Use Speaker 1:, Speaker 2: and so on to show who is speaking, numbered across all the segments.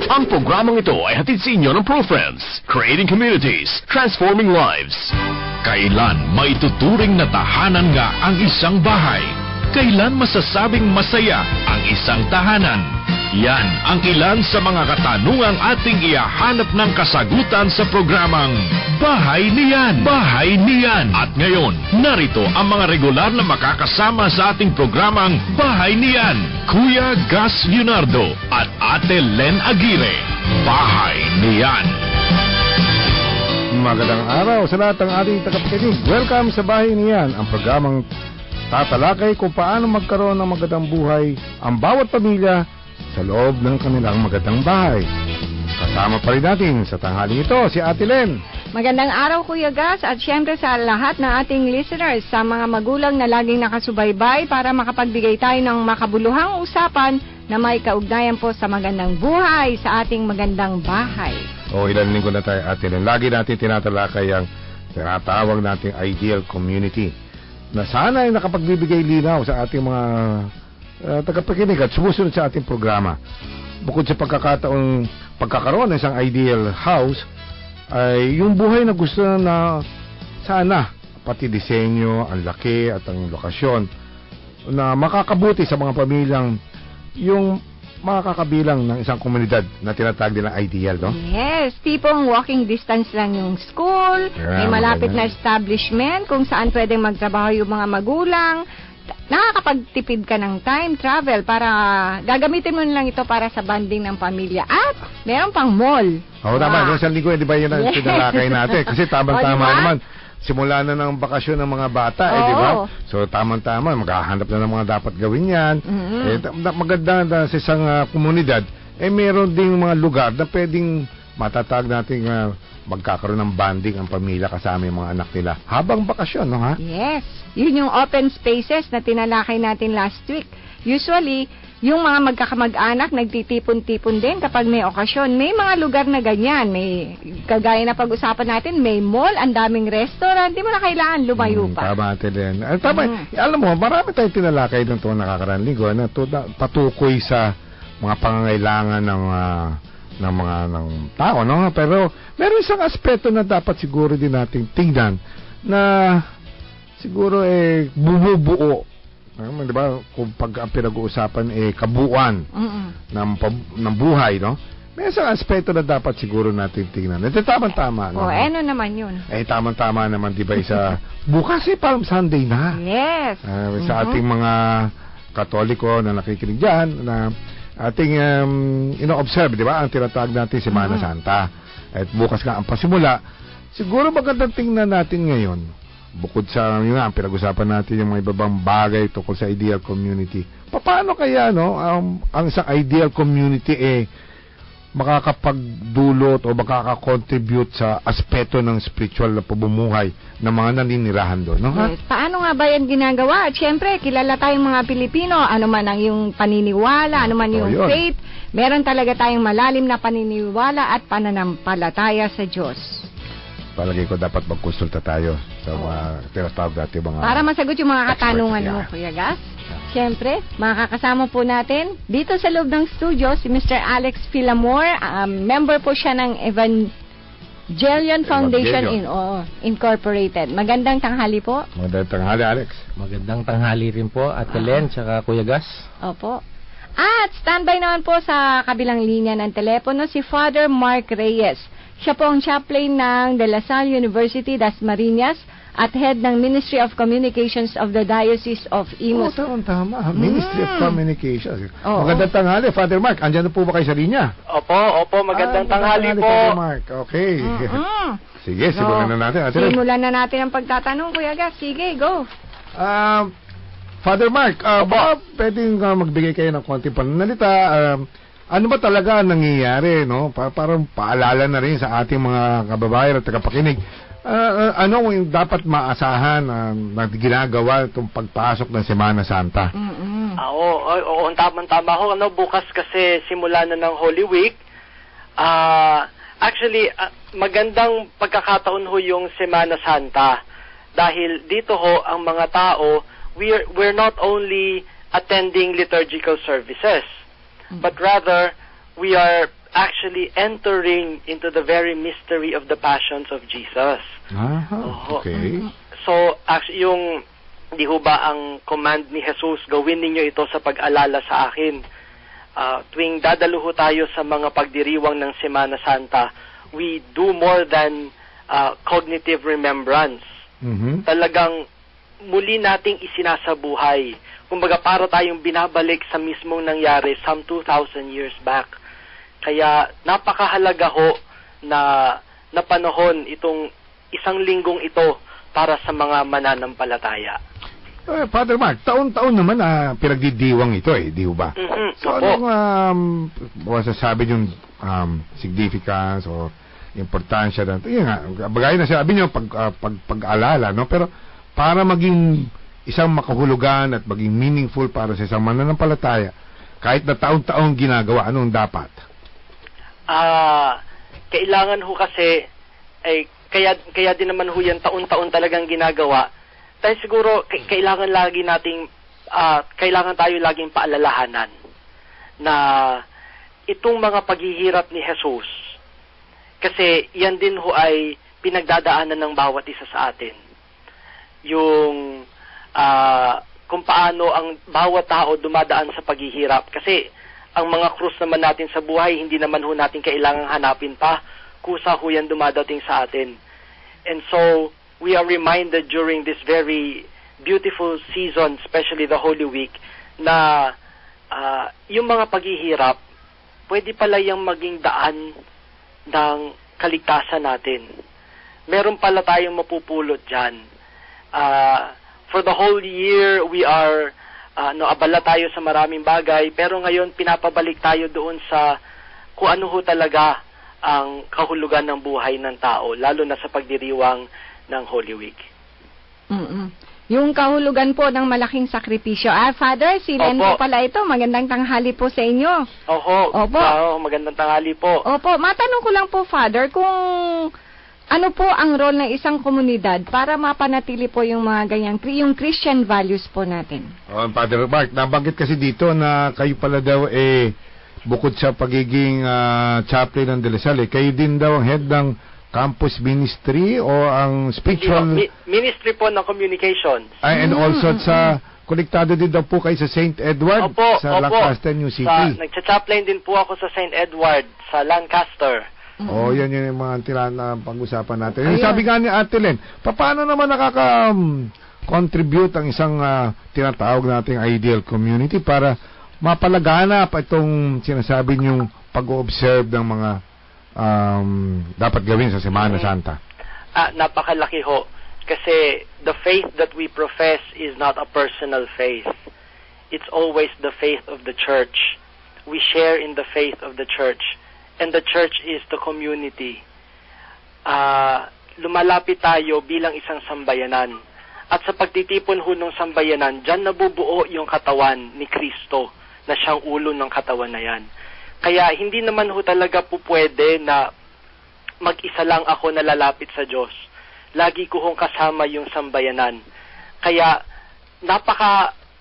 Speaker 1: Ang programang ito ay hatid sa inyo ng ProFriends, creating communities, transforming lives. Kailan maituturing na tahanan nga ang isang bahay? Kailan masasabing masaya ang isang tahanan? Yan ang ilan sa mga katanungang ating ihahanap ng kasagutan sa programang Bahay Niyan! Bahay Niyan! At ngayon, narito ang mga regular na makakasama sa ating programang Bahay Niyan, Kuya Gus Leonardo at Ate Len Aguirre. Bahay Niyan!
Speaker 2: Magandang araw sa lahat ng ating tagapakinig. Welcome sa Bahay Niyan, ang programang tatalakay kung paano magkaroon ng magandang buhay ang bawat pamilya sa loob ng kanilang magandang bahay. Kasama pa rin natin sa tanghaling ito si Ate Len.
Speaker 3: Magandang araw, Kuya Gus, at syempre sa lahat ng ating listeners, sa mga magulang na laging nakasubaybay para makapagbigay tayo ng makabuluhang usapan na may kaugnayan po sa magandang buhay sa ating magandang bahay.
Speaker 2: Ilan linggo na tayo, Ate Len. Lagi natin tinatalakay ang tinatawag nating ideal community na sana ay nakapagbibigay linaw sa ating mga tagapakinig at sumusunod sa ating programa. Bukod sa pagkakaroon ng isang ideal house, ay yung buhay na gusto na sana, pati disenyo, ang laki at ang lokasyon na makakabuti sa mga pamilyang yung makakabilang ng isang komunidad na tinatawag din ng ideal, no?
Speaker 3: Yes, tipong walking distance lang yung school, may malapit na establishment kung saan pwedeng magtrabaho yung mga magulang. Nakakapagtipid ka ng time travel para gagamitin mo lang ito para sa bonding ng pamilya. At meron pang mall.
Speaker 2: Tama. Isang linggo, di ba yun ang tinalakay natin? Kasi tamang-tama naman. Simula na ng bakasyon ng mga bata, di ba? So, tamang-tama, maghahanap na ng mga dapat gawin yan. Maganda sa isang komunidad, meron ding mga lugar na pwedeng matatag natin magkakaroon ng bonding ang pamilya kasama yung mga anak nila habang bakasyon, no, ha?
Speaker 3: Yes. Yun yung open spaces na tinalakay natin last week. Usually, yung mga magkakamag-anak nagtitipon-tipon din kapag may okasyon. May mga lugar na ganyan. May, kagaya na pag-usapan natin, may mall, ang daming restaurant. Di mo na kailangan lumayo pa.
Speaker 2: Tama, Ate Len. Tama. Alam mo, marami tayong tinalakay ng nakakaraang linggo na patukoy sa mga pangangailangan ng tao, no? Pero meron isang aspeto na dapat siguro din nating tingnan na siguro bumubuo. Di ba? Kung pag ang pinag-uusapan kabuuan ng buhay, no? May isang aspeto na dapat siguro natin tingnan. Ito tamang-tama.
Speaker 3: Ano naman yun?
Speaker 2: Tamang-tama naman, di ba? Bukas Palm Sunday na.
Speaker 3: Yes.
Speaker 2: Sa ating mga Katoliko na nakikinig dyan, na ating ino-observe, di ba? Ang tinatawag natin Semana Santa. At bukas nga ang pasimula. Siguro magandang tingnan natin ngayon, bukod sa yun nga, pinag-usapan natin yung mga ibabang bagay tungkol sa ideal community. Paano kaya, no, ang isang ideal community makakapagdulot o makakakontribute sa aspeto ng spiritual na pamumuhay ng mga naninirahan doon, no?
Speaker 3: Yes. Paano nga ba yan ginagawa? At syempre, kilala tayong mga Pilipino, ano man ang yung paniniwala, ano man yung faith, meron talaga tayong malalim na paniniwala at pananampalataya sa Diyos.
Speaker 2: Palagay ko dapat magkonsulta tayo sa mga tinatawag natin mga
Speaker 3: para masagot yung mga katanungan mo, Kuya Gus. Siyempre, makakasama po natin dito sa loob ng studio si Mr. Alex Filamor. Member po siya ng Evangelion Foundation Incorporated. Magandang tanghali po.
Speaker 2: Magandang tanghali, Alex.
Speaker 4: Magandang tanghali rin po, Ate Len, tsaka Kuya Gus.
Speaker 3: Opo. At standby naman po sa kabilang linya ng telepono si Father Mark Reyes. Siya po ang chaplain ng De La Salle University, Dasmariñas, at head ng Ministry of Communications of the Diocese of Imus.
Speaker 2: Tama. Ministry of Communications. Magandang tanghali, Father Mark. Andiyan na po ba kayo sa linya?
Speaker 5: Opo. Magandang tanghali po.
Speaker 2: Father Mark. Okay. Sige, simulan na natin.
Speaker 3: Simulan na natin ang pagtatanong, Kuya Gus. Sige, go.
Speaker 2: Father Mark, baka pwedeng magbigay kayo ng konting pananalita. Ano ba talaga nangyayari, no? Parang paalala na rin sa ating mga kababayan at tagapakinig. Ano yung dapat maasahan na ginagawa itong pagpasok ng Semana Santa?
Speaker 5: Oo, tama ho. Bukas kasi simula na ng Holy Week. Actually, magandang pagkakataon ho yung Semana Santa. Dahil dito ho, ang mga tao, we're not only attending liturgical services, but rather we are actually entering into the very mystery of the passions of Jesus.
Speaker 2: Okay.
Speaker 5: So, actually, di ho ba ang command ni Jesus, gawin ninyo ito sa pag-alala sa akin. Tuwing dadalo ho tayo sa mga pagdiriwang ng Semana Santa, we do more than cognitive remembrance. Talagang muli nating isinasabuhay. Kumbaga, para tayong binabalik sa mismong nangyari some 2,000 years back. Kaya napakahalaga ho na panahon itong isang linggong ito para sa mga mananampalataya.
Speaker 2: Father Mark, taon-taon naman pinagdidiwang ito di ba? So
Speaker 5: Opo.
Speaker 2: anong masasabi yung significance o importansya na yun nga, bagay na sabi niyo pag-alala, no? Pero para maging isang makahulugan at maging meaningful para sa isang mananampalataya, kahit na taon-taon ginagawa, anong dapat?
Speaker 5: Kailangan ho kasi kaya din naman ho yan taon-taon talagang ginagawa. Dahil siguro kailangan tayo laging paalalahanan na itong mga paghihirap ni Jesus, kasi yan din ho ay pinagdadaanan ng bawat isa sa atin. Yung kung paano ang bawat tao dumadaan sa paghihirap. Kasi ang mga krus naman natin sa buhay, hindi naman ho natin kailangang hanapin pa. Kusa ho yan dumadating sa atin. And so, we are reminded during this very beautiful season, especially the Holy Week, na yung mga paghihirap, pwede pala yung maging daan ng kaligtasan natin. Meron pala tayong mapupulot dyan. For the whole year, we are, abala tayo sa maraming bagay, pero ngayon pinapabalik tayo doon sa kung ano ho talaga ang kahulugan ng buhay ng tao, lalo na sa pagdiriwang ng Holy Week.
Speaker 3: Yung kahulugan po ng malaking sakripisyo. Father, si Len po pala ito. Magandang tanghali po sa inyo. Opo.
Speaker 5: Magandang tanghali po.
Speaker 3: Opo. Matanong ko lang po, Father, kung ano po ang role ng isang komunidad para mapanatili po yung mga ganyan, yung Christian values po natin.
Speaker 2: Father Mark, nabanggit kasi dito na kayo pala daw bukod sa pagiging chaplain ng De La Salle, kayo din daw ang head ng campus ministry o ang spiritual
Speaker 5: ministry po ng communications.
Speaker 2: And also sa konektado din daw po kayo sa St. Edward sa Lancaster, New City.
Speaker 5: Nagcha-chaplain din po ako sa St. Edward sa Lancaster.
Speaker 2: Yan yung mga pag-usapan natin. Sabi nga ni Ate Len, paano naman nakaka-contribute ang isang tinatawag nating ideal community para mapalaganap itong sinasabi niyong pag-observe ng mga dapat gawin sa Semana Santa?
Speaker 5: Napakalaki ho. Kasi the faith that we profess is not a personal faith. It's always the faith of the church. We share in the faith of the church. And the church is the community. Lumalapit tayo bilang isang sambayanan. At sa pagtitipon ho ng sambayanan, dyan nabubuo yung katawan ni Kristo na siyang ulo ng katawan na yan. Kaya hindi naman ho talaga po pwede na mag-isa lang ako na lalapit sa Diyos. Lagi ko hong kasama yung sambayanan. Kaya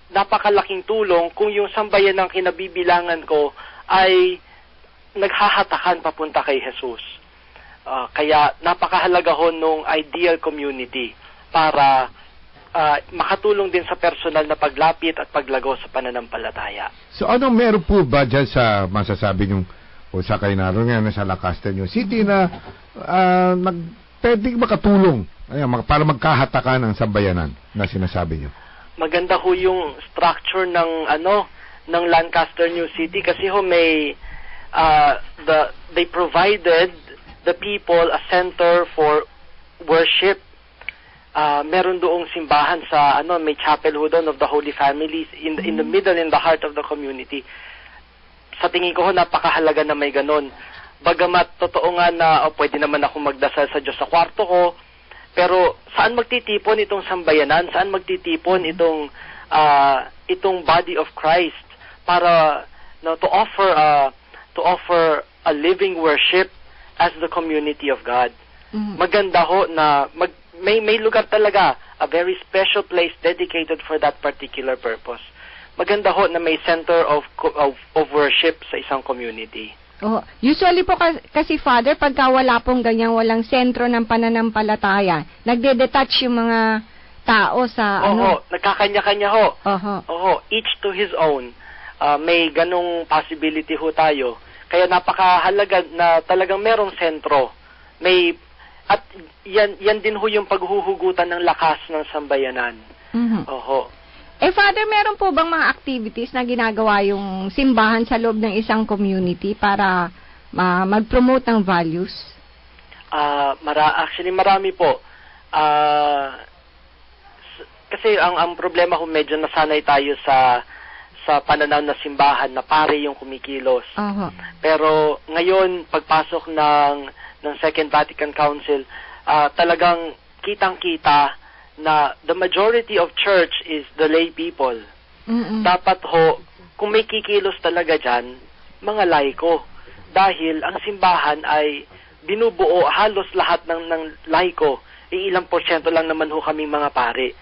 Speaker 5: napakalaking tulong kung yung sambayanang kinabibilangan ko ay naghahatakan papunta kay Jesus. Kaya napakahalaga ho nung ideal community para makatulong din sa personal na paglapit at paglago sa pananampalataya.
Speaker 2: So anong meron po ba dyan sa masasabi niyong o sa kayo naroon nga sa Lancaster New City na pwedeng makatulong para magkahatakan ang sambayanan na sinasabi niyo?
Speaker 5: Maganda ho yung structure ng Lancaster New City kasi ho may they provided the people a center for worship. Meron doong simbahan sa may chapel ho doon of the Holy Families in the middle, in the heart of the community. Sa tingin ko ho, napakahalaga na may ganon. Bagamat totoo nga na pwede naman ako magdasal sa Diyos sa kwarto ko, pero saan magtitipon itong sambayanan? Saan magtitipon itong body of Christ para to offer a living worship as the community of God? Maganda ho na may lugar talaga, a very special place dedicated for that particular purpose. Maganda ho na may center of worship sa isang community.
Speaker 3: Oh, usually po kasi Father, pagka wala pong ganyan, walang sentro ng pananampalataya, nagde-detach yung mga tao sa
Speaker 5: nagkakanya-kanya ho.
Speaker 3: Oho.
Speaker 5: Each to his own. May ganong possibility ho tayo. Kaya napakahalaga na talagang merong sentro. At yan din ho yung paghuhugutan ng lakas ng sambayanan. Oho.
Speaker 3: Father, meron po bang mga activities na ginagawa yung simbahan sa loob ng isang community para mag-promote ng values?
Speaker 5: Actually, marami po. Kasi ang problema kung medyo nasanay tayo sa pananaw na simbahan na pare yung kumikilos. Pero ngayon, pagpasok ng Second Vatican Council, talagang kitang-kita na the majority of church is the lay people. Dapat ho, kung may kikilos talaga dyan, mga laiko. Dahil ang simbahan ay binubuo halos lahat ng laiko. Ilang porsyento lang naman ho kaming mga pare.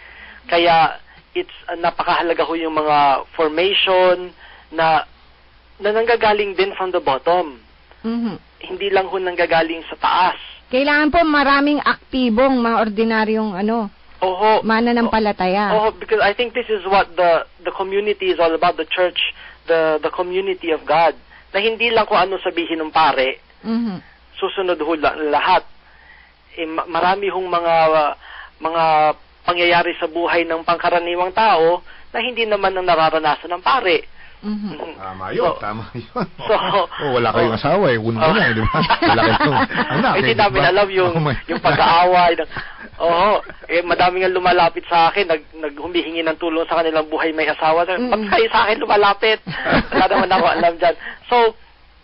Speaker 5: Kaya it's napakahalaga ho yung mga formation na nanggagaling din from the bottom. Hindi lang ho nanggagaling sa taas.
Speaker 3: Kailangan po maraming aktibong mga ordinaryong mananampalataya.
Speaker 5: Because I think this is what the community is all about, the church, the community of God. Na hindi lang kung ano sabihin ng pare, susunod ho lahat. Marami hong mga pangyayari sa buhay ng pangkaraniwang tao na hindi naman ang nararanasan ng pare.
Speaker 2: Tama yun. Wala kayong asawa eh. Una na, di ba? Wala kayong anak.
Speaker 5: Hindi namin alam yung pag-aaway. Madami nga lumalapit sa akin, naghumihingi ng tulong sa kanilang buhay may asawa. Ba't kayo sa akin lumalapit? Wala naman ako alam dyan. So,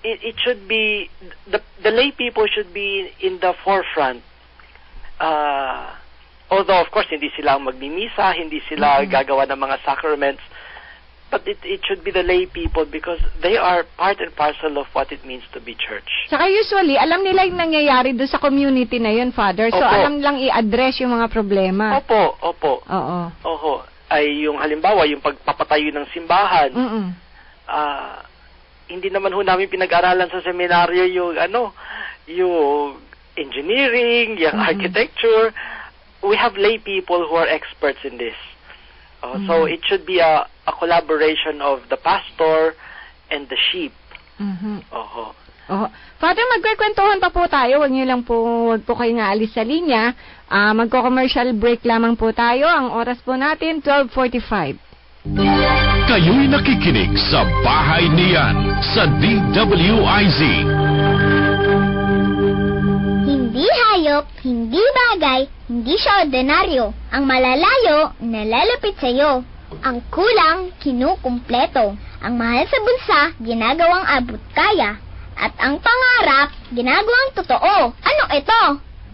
Speaker 5: it should be, the lay people should be in the forefront. Although, of course, hindi sila magmimisa, hindi sila gagawa ng mga sacraments, but it should be the lay people because they are part and parcel of what it means to be church.
Speaker 3: Saka usually, alam nila yung nangyayari doon sa community na yun, Father. So, alam lang i-address yung mga problema.
Speaker 5: Opo.
Speaker 3: Oo.
Speaker 5: Ay yung halimbawa, yung pagpapatayo ng simbahan. Hindi naman ho namin pinag-aralan sa seminaryo yung engineering, yung architecture. We have lay people who are experts in this. So it should be a collaboration of the pastor and the sheep.
Speaker 3: Father, magkwentuhan pa po tayo. Wag po kayo nga alis sa linya. Magko-commercial break lamang po tayo. Ang oras po natin, 12:45.
Speaker 1: Kayo'y nakikinig sa Bahay Niyan sa DWIZ.
Speaker 6: Hindi hayop, hindi bagay, hindi siya ordinaryo. Ang malalayo, nalalapit sa'yo. Ang kulang, kinukumpleto. Ang mahal sa bulsa, ginagawang abot kaya. At ang pangarap, ginagawang totoo. Ano ito?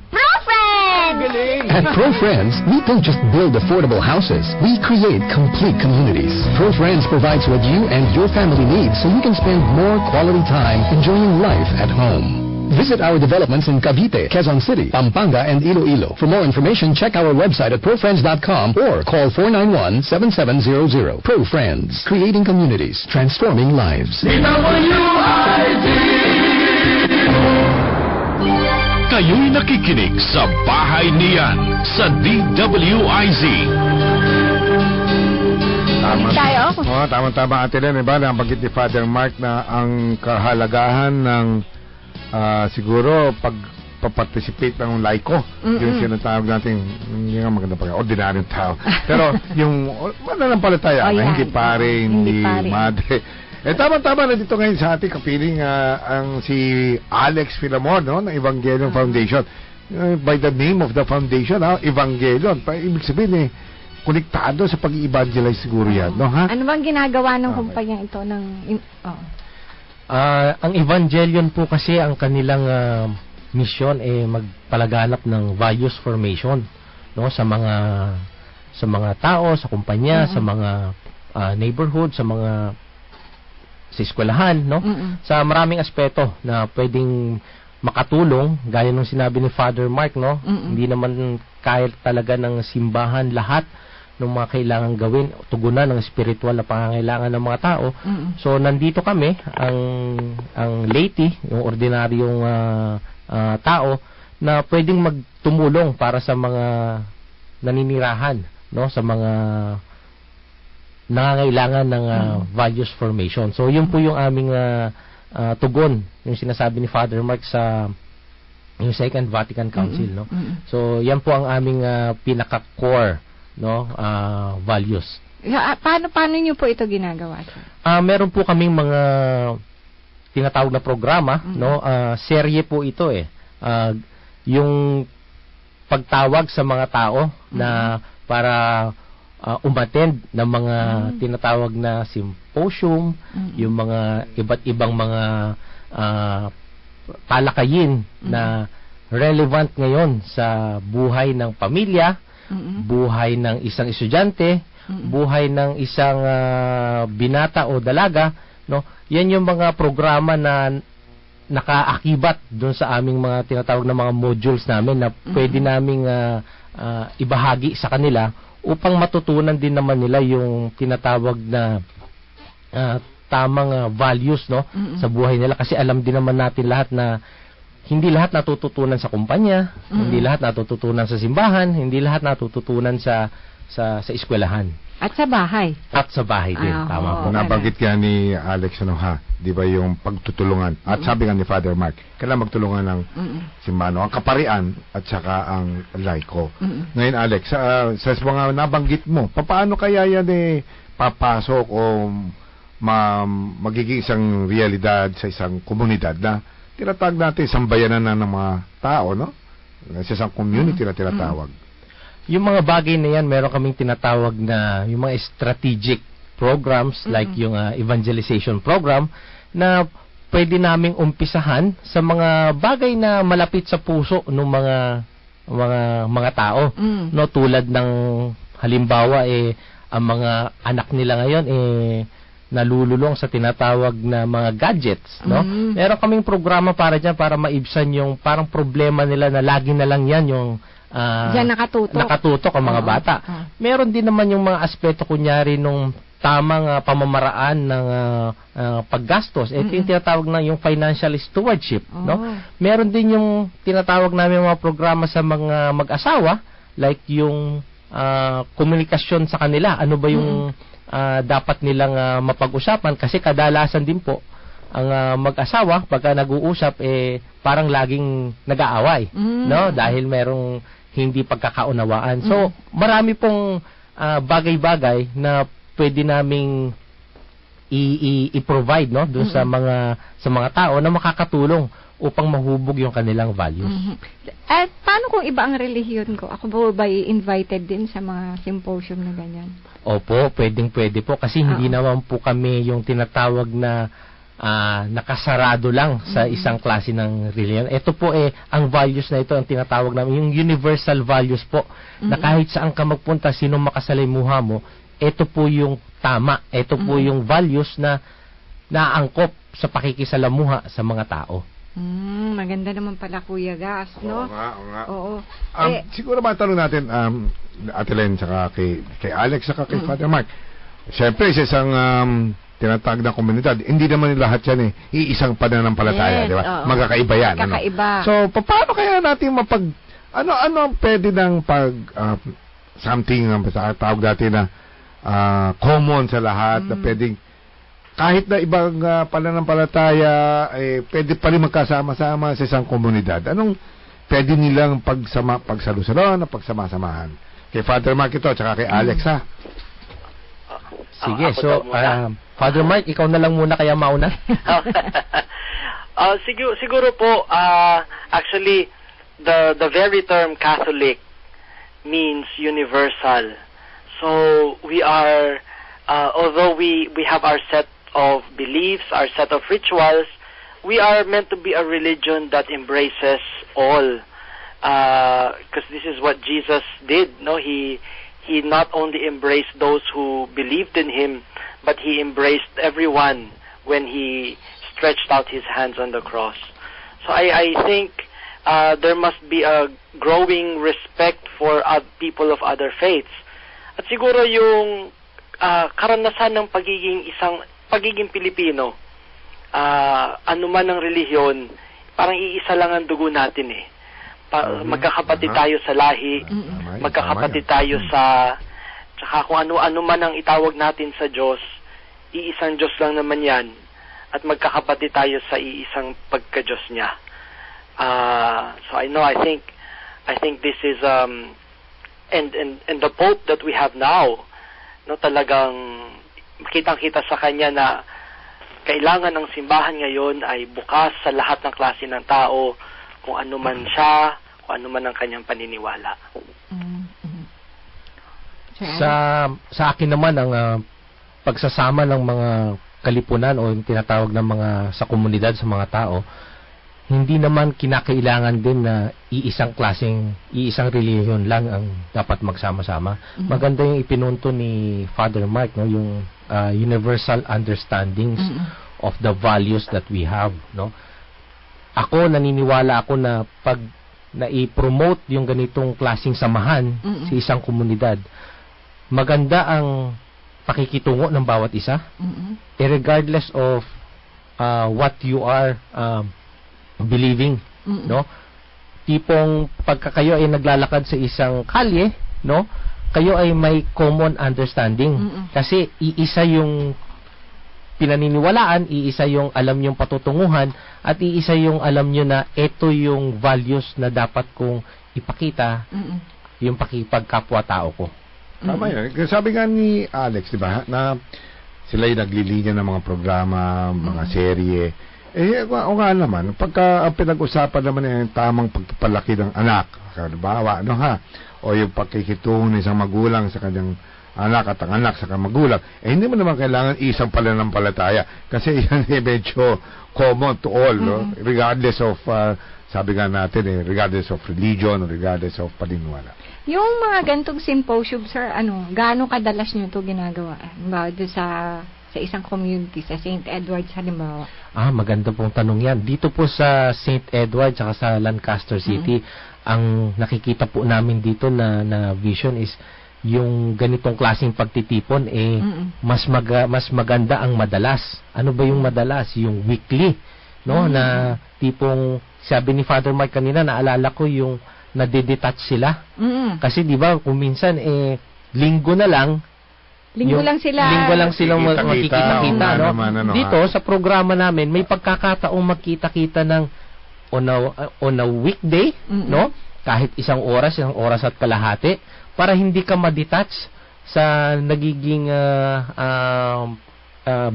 Speaker 6: ProFriends!
Speaker 7: At ProFriends, we don't just build affordable houses. We create complete communities. ProFriends provides what you and your family need so you can spend more quality time enjoying life at home. Visit our developments in Cavite, Quezon City, Pampanga, and Iloilo. For more information, check our website at profriends.com or call 491-7700. ProFriends, creating communities, transforming lives.
Speaker 1: Kayo'y nakikinig sa Bahay Niyan sa DWIZ.
Speaker 2: Tama-tama Ate Len, diba? Nabanggit ni Father Mark na ang kahalagahan ng siguro pag-participate ng laiko, yung sinatawag natin, hindi nga maganda pa, ordinaryong tao. Pero yung mananampalataya, hindi pare, hindi madre. Tama-tama na dito ngayon sa ating kapiling ang si Alex Filamon, no, ng Evangelion Foundation. By the name of the foundation, Evangelion. Ibig sabihin konektado sa pag-evangelize siguro yan, no, ha?
Speaker 3: Ano bang ginagawa ng kumpanya ito ng
Speaker 4: ang Evangelion po kasi ang kanilang mission magpalaganap ng values formation, no, sa mga tao, sa kumpanya, sa mga neighborhood, sa eskwelahan, no? Sa maraming aspeto na pwedeng makatulong, gaya ng sinabi ni Father Mark, no? Hindi naman kaya talaga ng simbahan lahat ng mga kailangan gawin, tugunan ng spiritual na pangangailangan ng mga tao. So nandito kami ang laity, yung ordinaryong tao na pwedeng magtumulong para sa mga naninirahan, no, sa mga nangangailangan ng values formation. So yun po yung aming tugon, yung sinasabi ni Father Mark sa yung Second Vatican Council, no. So yan po ang aming pinaka-core, no, values.
Speaker 3: Paano niyo po ito ginagawa, sir?
Speaker 4: Meron po kaming mga tinatawag na programa, no, serye po ito yung pagtawag sa mga tao na para umattend ng mga tinatawag na symposium, yung mga iba't ibang mga talakayin na relevant ngayon sa buhay ng pamilya, buhay ng isang estudyante, buhay ng isang binata o dalaga, no? Yan yung mga programa na nakaakibat doon sa aming mga tinatawag na mga modules namin na pwede naming ibahagi sa kanila upang matutunan din naman nila yung tinatawag na tamang values, no, sa buhay nila, kasi alam din naman natin lahat na hindi lahat natututunan sa kumpanya, hindi lahat natututunan sa simbahan, hindi lahat natututunan sa eskwelahan.
Speaker 3: At sa bahay.
Speaker 4: At sa bahay din. Tama po.
Speaker 2: Nabanggit ka ni Alex, di ba, yung pagtutulungan. At sabi nga ni Father Mark, kailangan magtulungan ng simbano, ang kaparian at saka ang laiko. Ngayon, Alex, sa mga nabanggit mo, paano kaya yan papasok o magiging isang realidad sa isang komunidad na tinatawag natin sambayanan na ng mga tao, no? Sa isang community na tinatawag.
Speaker 4: Yung mga bagay na yan, meron kaming tinatawag na yung mga strategic programs like yung evangelization program na pwede naming umpisahan sa mga bagay na malapit sa puso ng mga tao, no, tulad ng halimbawa ang mga anak nila ngayon nalululong sa tinatawag na mga gadgets, no? Meron kaming programa para diyan, para maibsan yung parang problema nila na lagi na lang yan yung
Speaker 3: diyan nakatutok
Speaker 4: ang mga bata. Meron din naman yung mga aspeto kunyari nung tamang pamamaraan ng paggastos. Ito yung tinatawag na yung financial stewardship, no? Meron din yung tinatawag namin mga programa sa mga mag-asawa, like yung komunikasyon sa kanila. Ano ba yung dapat nilang mapag-usapan, kasi kadalasan din po ang mag-asawa pagka nag-uusap parang laging nag-aaway, no, dahil merong hindi pagkakaunawaan. So marami pong bagay-bagay na pwede naming i-provide, no, doon sa mga tao na makakatulong upang mahubog yung kanilang values.
Speaker 3: At paano kung iba ang relihiyon ko? Ako po ba invited din sa mga symposium na ganyan?
Speaker 4: Opo, pwede po, kasi hindi naman po kami yung tinatawag na nakasarado lang sa isang klase ng relihiyon. Ito po ang values na ito ang tinatawag namin, yung universal values po, na kahit saan ka magpunta, sino makasalimuha mo, ito po yung tama, ito po yung values na naangkop sa pakikisalamuha sa mga tao.
Speaker 3: Maganda naman pala, Kuya Gas, no?
Speaker 2: Oo nga.
Speaker 3: Oo.
Speaker 2: Siguro matanong natin, Ate Len, saka kay Alex, saka kay Father Mark. Siyempre, sa isang tinatawag na komunidad, hindi naman lahat yan iisang pananampalataya, di ba? Magkakaiba yan.
Speaker 3: Magkakaiba.
Speaker 2: So, paano kaya natin ano ang pwede ng something sa tawag natin na common sa lahat, na pwedeng kahit na ibang pananampalataya, pwede pa rin magkasama-sama sa isang komunidad. Anong pwede nilang pagsalusaluhan na pagsama-samahan? Kay Father Mark ito, tsaka kay Alex, ha?
Speaker 4: Sige, so, Father Mark, ikaw na lang muna, kaya mauna.
Speaker 5: Siguro po, actually, the very term Catholic means universal. So, we are, although we have our set of beliefs, our set of rituals, we are meant to be a religion that embraces all. Because this is what Jesus did. No, he not only embraced those who believed in him, but he embraced everyone when he stretched out his hands on the cross. So I think there must be a growing respect for people of other faiths. At siguro yung karanasan ng pagiging Pilipino, anuman ang relihiyon, parang iisa lang ang dugo natin eh. Magkakapatid tayo sa lahi, magkakapatid tayo sa, tsaka kung ano man ang itawag natin sa Diyos, iisang Diyos lang naman yan, at magkakapatid tayo sa iisang pagka-Diyos niya. So I think this is and the Pope that we have now, no, talagang kitang-kita sa kanya na kailangan ng simbahan ngayon ay bukas sa lahat ng klase ng tao, kung ano man siya, kung ano man ang kanyang paniniwala.
Speaker 4: Sa akin naman ang pagsasama ng mga kalipunan o yung tinatawag ng mga sa komunidad, sa mga tao, hindi naman kinakailangan din na iisang relihiyon lang ang dapat magsama-sama. Maganda yung ipinunto ni Father Mark, no, yung universal understandings of the values that we have, no. Ako, naniniwala ako na pag na-i-promote yung ganitong klaseng samahan sa isang komunidad, maganda ang pakikitungo ng bawat isa, regardless of what you are believing, no? Tipong pagka kayo ay naglalakad sa isang kalye, no? Kayo ay may common understanding. Kasi iisa yung pinaniniwalaan, iisa yung alam yung patutunguhan, at iisa yung alam nyo na ito yung values na dapat kong ipakita, yung pakipagkapwa-tao ko.
Speaker 2: Tama yun. Sabi nga ni Alex, di ba, na sila yung naglilinya ng mga programa, mga serye. O nga naman, pagka ang pinag-usapan naman yung tamang pagpapalaki ng anak, halimbawa, o yung pagkikitungo ng isang magulang sa kanyang anak at ang anak sa magulang, hindi mo naman kailangan isang pananampalataya kasi yan medyo common to all, no? Regardless of sabi nga natin regardless of religion, regardless of paniniwala.
Speaker 3: Yung mga gantong symposium, sir, gaano kadalas nyo ito ginagawa? Sa isang community, sa St. Edward's halimbawa?
Speaker 4: Maganda pong tanong yan. Dito po sa St. Edward's saka sa Lancaster City, ang nakikita po namin dito na vision is yung ganitong klaseng pagtitipon mas maganda ang madalas. Ano ba yung madalas? Yung weekly, no? Na tipong sabi ni Father Mike kanina, naalala ko yung nadidetach sila. Kasi di ba kung minsan linggo lang sila makikita-kita, no? Dito sa programa namin may pagkakataong magkita-kita ng on a weekday, no? Kahit isang oras at kalahati, para hindi ka ma-detach sa nagiging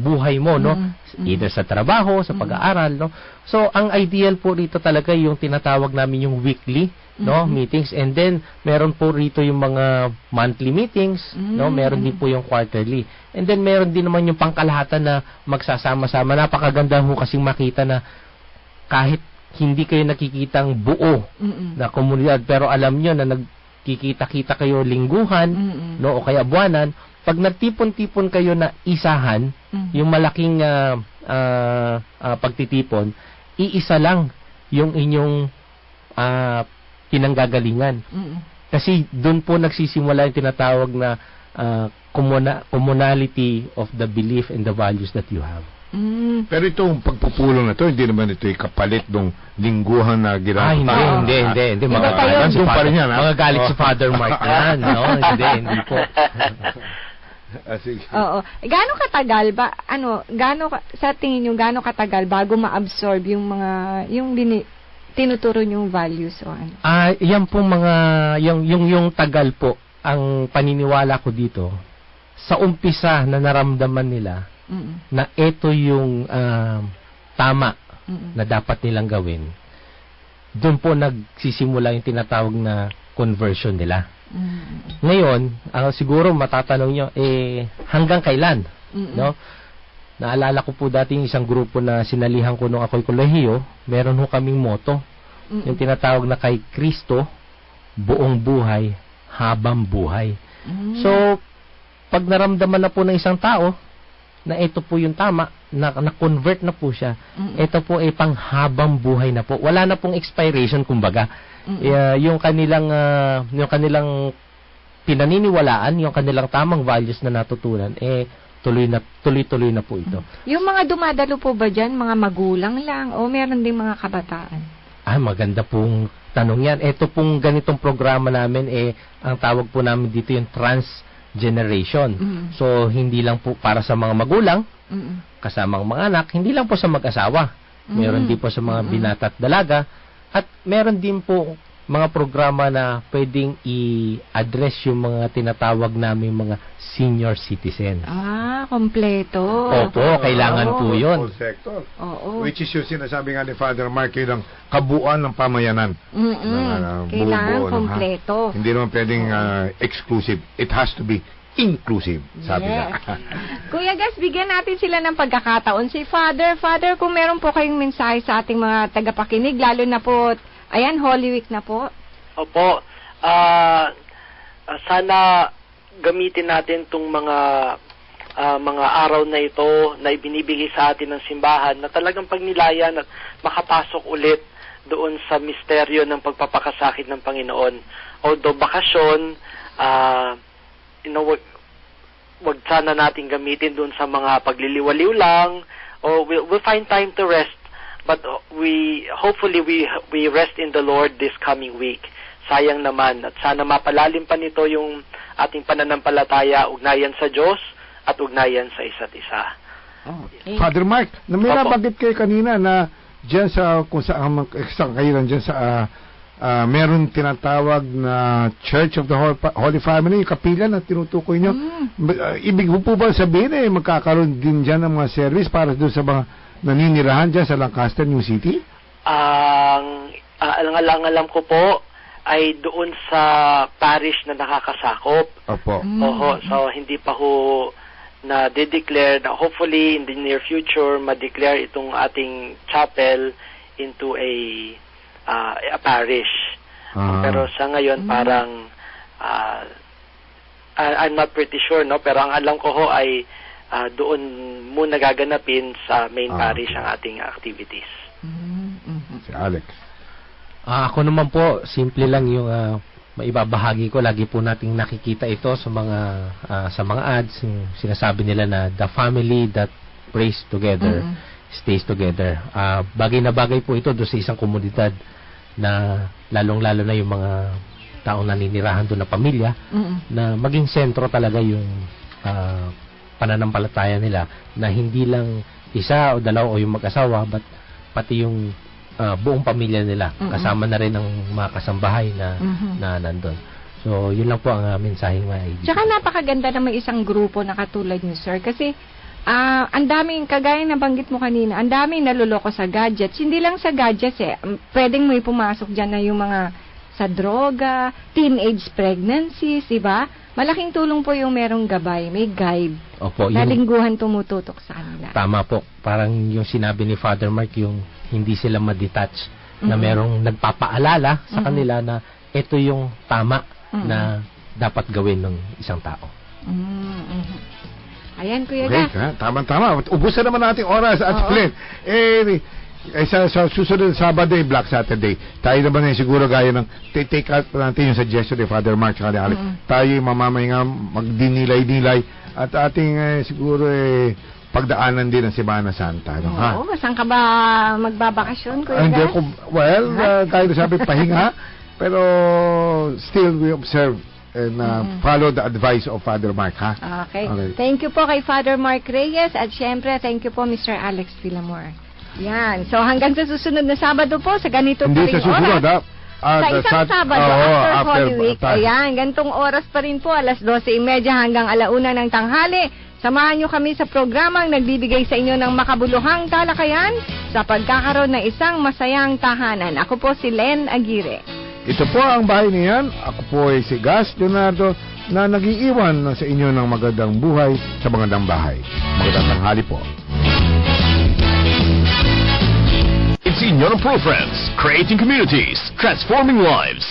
Speaker 4: buhay mo, no? Either sa trabaho, sa pag-aaral, no? So, ang ideal po rito talaga yung tinatawag namin yung weekly, no, meetings, and then meron po rito yung mga monthly meetings, no? Meron din po yung quarterly. And then meron din naman yung pangkalahatan na magsasama-sama. Napakaganda ho kasing makita na kahit hindi kayo nakikitang buo na komunidad, pero alam nyo na kikita-kita kayo lingguhan, no, o kaya buwanan, pag nagtipon-tipon kayo na isahan, yung malaking pagtitipon, iisa lang yung inyong pinanggagalingan. Kasi doon po nagsisimula yung tinatawag na commonality of the belief and the values that you have.
Speaker 2: Pero itong pagpupulong na to, hindi naman ito kapalit ng lingguhan na ginagawa.
Speaker 4: Hindi. Magagalit si Father Mark yan, no? Hindi po.
Speaker 3: Oo. Gaano katagal ba, sa tingin nyo, gaano katagal bago ma-absorb yung tinuturo yung values o ano?
Speaker 4: Yan po yung tagal po, ang paniniwala ko dito, sa umpisa na naramdaman nila, na ito yung tama na dapat nilang gawin, doon po nagsisimula yung tinatawag na conversion nila. Ngayon, siguro matatanong nyo, hanggang kailan? No? Naalala ko po dati yung isang grupo na sinalihan ko nung ako'y kolehiyo, meron ho kaming motto, yung tinatawag na kay Kristo, buong buhay, habang buhay. So, pag naramdaman na po ng isang tao, na ito po yung tama, na-convert na po siya, ito po ay panghabang buhay na po. Wala na pong expiration, kumbaga. Yung kanilang pinaniniwalaan yung kanilang tamang values na natutunan, tuloy-tuloy na po ito.
Speaker 3: Yung mga dumadalo po ba dyan, mga magulang lang o meron ding mga kabataan?
Speaker 4: Maganda pong tanong yan. Ito pong ganitong programa namin, ang tawag po namin dito yung transgeneration. So, hindi lang po para sa mga magulang, kasamang mga anak, hindi lang po sa mag-asawa. Meron din po sa mga binata at dalaga, at meron din po mga programa na pwedeng i-address yung mga tinatawag namin mga senior citizens.
Speaker 3: Kompleto.
Speaker 4: Opo, kailangan po yun.
Speaker 2: Full sector.
Speaker 3: Oo.
Speaker 2: Which is yung sinasabi nga ni Father Mark, yun ang kabuuan ng pamayanan.
Speaker 3: Kailangan
Speaker 2: buo-buo,
Speaker 3: kompleto.
Speaker 2: Hindi naman pwedeng exclusive. It has to be inclusive, sabi niya.
Speaker 3: Kuya Gas, bigyan natin sila ng pagkakataon. Si Father, kung meron po kayong mensahe sa ating mga tagapakinig, lalo na po, ayan, Holy Week na po.
Speaker 5: Opo. Sana gamitin natin tong mga araw na ito na ibinibigay sa atin ng simbahan na talagang pagnilayan at makapasok ulit doon sa misteryo ng pagpapakasakit ng Panginoon. Although bakasyon, wag sana natin gamitin doon sa mga pagliliwaliw lang, or we'll find time to rest, but hopefully we rest in the Lord this coming week. Sayang naman, at sana mapalalim pa nito yung ating pananampalataya, ugnayan sa Diyos at ugnayan sa isa't isa.
Speaker 3: Okay.
Speaker 2: Father Mark, may nabanggit kayo kanina na dyan sa, kung saan kayo dyan sa meron tinatawag na Church of the Holy Family, yung kapila na tinutukoy nyo. Ibig po ba sabihin magkakaroon din dyan ng mga service para doon sa mga naninirahan dyan sa Lancaster, New City?
Speaker 5: Ang alam ko po ay doon sa parish na nakakasakop.
Speaker 2: Opo.
Speaker 5: So hindi pa ho na de-declare, na hopefully in the near future ma-declare itong ating chapel into a parish. Pero sa ngayon parang I'm not pretty sure, no, pero ang alam ko ho ay doon muna gaganapin sa main parish ang ating activities.
Speaker 2: Si Alex.
Speaker 4: Ako naman po, simple lang yung maibabahagi ko. Lagi po nating nakikita ito sa mga ads. Sinasabi nila na the family that prays together stays together. Bagay na bagay po ito doon sa isang komunidad na lalong-lalo na yung mga taong naninirahan doon na pamilya, na maging sentro talaga yung pananampalataya nila, na hindi lang isa o dalawa o yung mag-asawa, but pati yung buong pamilya nila, kasama na rin ang mga kasambahay na nandun. So, yun lang po ang mensaheng maibigay.
Speaker 3: Tsaka napakaganda na may isang grupo na katulad niyo, sir, kasi ang daming, kagaya na banggit mo kanina, ang daming naluloko sa gadgets. Hindi lang sa gadgets pwedeng may pumasok dyan na yung mga sa droga, teenage pregnancies, diba? Malaking tulong po yung merong gabay, may guide.
Speaker 4: Opo,
Speaker 3: na lingguhan tumututok sa kanila.
Speaker 4: Tama po. Parang yung sinabi ni Father Mark, yung hindi sila ma-detach, na merong nagpapaalala sa kanila na ito yung tama na dapat gawin ng isang tao.
Speaker 3: Ayan, Kuya
Speaker 2: Okay,
Speaker 3: Gas.
Speaker 2: tama-tama. Ubus na naman nating oras at Flynn. Sa susunod Sabado, Black Saturday, tayo naman siguro gaya ng take out natin yung suggestion ni Father Mark at Alex. Tayo mamamay nga magdinilay-nilay at ating siguro pagdaanan din ng Semana Santa. No,
Speaker 3: Oo, saan ka ba magbabakasyon, Kuya
Speaker 2: Hindi
Speaker 3: Gas?
Speaker 2: ko, kahit sabi pahinga, pero still we observe and follow the advice of Father Mark, ha?
Speaker 3: Okay. Thank you po kay Father Mark Reyes at syempre, thank you po Mr. Alex Villamor. Yan. So, hanggang sa susunod na Sabado po, sa ganito
Speaker 2: Hindi
Speaker 3: pa rin
Speaker 2: sa susunod,
Speaker 3: oras. Sa isang Sabado, after Holy Week. Ayan, gantong oras pa rin po, alas 12:30 hanggang 1:00 ng tanghali. Samahan nyo kami sa programang nagbibigay sa inyo ng makabuluhang talakayan sa pagkakaroon ng isang masayang tahanan. Ako po si Len Aguirre.
Speaker 2: Ito po ang bahay niyan. Ako po ay si Gas Leonardo na nag-iiwan sa inyo ng magandang buhay sa magandang bahay. Magandang tanghali po.
Speaker 1: It's Inyong Pro Friends, creating communities, transforming lives.